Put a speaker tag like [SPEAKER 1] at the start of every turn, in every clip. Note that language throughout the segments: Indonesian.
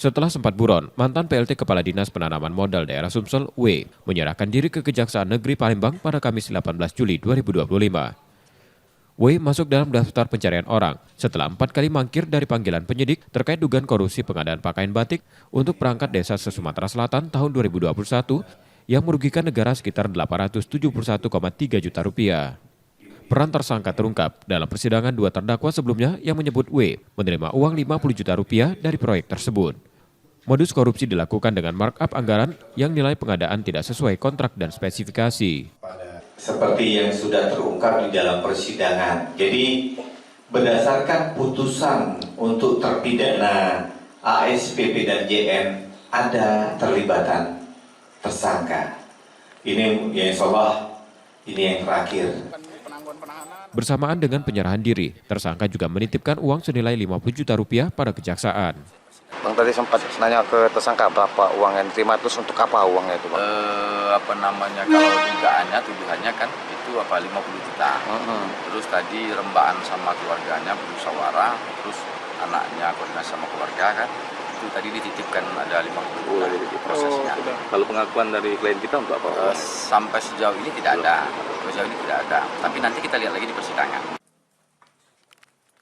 [SPEAKER 1] Setelah sempat buron, mantan PLT Kepala Dinas Penanaman Modal Daerah Sumsel, W, menyerahkan diri ke Kejaksaan Negeri Palembang pada Kamis 18 Juli 2025. W masuk dalam daftar pencarian orang setelah 4 kali mangkir dari panggilan penyidik terkait dugaan korupsi pengadaan pakaian batik untuk perangkat desa se-Sumatera Selatan tahun 2021 yang merugikan negara sekitar 871,3 juta rupiah. Peran tersangka terungkap dalam persidangan 2 terdakwa sebelumnya yang menyebut W menerima uang 50 juta rupiah dari proyek tersebut. Modus korupsi dilakukan dengan markup anggaran yang nilai pengadaan tidak sesuai kontrak dan spesifikasi.
[SPEAKER 2] Seperti yang sudah terungkap di dalam persidangan. Jadi berdasarkan putusan untuk terpidana ASPP dan JN ada terlibatan tersangka. Ini yang insya Allah ini yang terakhir.
[SPEAKER 1] Bersamaan dengan penyerahan diri, tersangka juga menitipkan uang senilai 50 juta rupiah pada kejaksaan.
[SPEAKER 3] Bang tadi sempat nanya ke tersangka berapa uang yang diterima, terus untuk apa uangnya itu, Bang?
[SPEAKER 4] Kalau dugaannya, tuduhannya kan itu 50 juta. Terus tadi rembaan sama keluarganya bermusyawarah, terus anaknya koordinasi sama keluarga kan. Itu tadi dititipkan ada 50 juta prosesnya.
[SPEAKER 5] Kalau pengakuan dari klien kita untuk apa?
[SPEAKER 4] Sampai sejauh ini tidak ada. Tapi nanti kita lihat lagi di persidangan.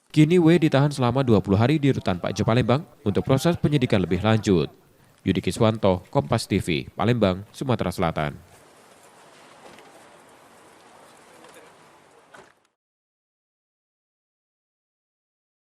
[SPEAKER 1] Kini W ditahan selama 20 hari di Rutan Paja Palembang untuk proses penyidikan lebih lanjut. Yudi Kiswanto, Kompas TV, Palembang, Sumatera Selatan.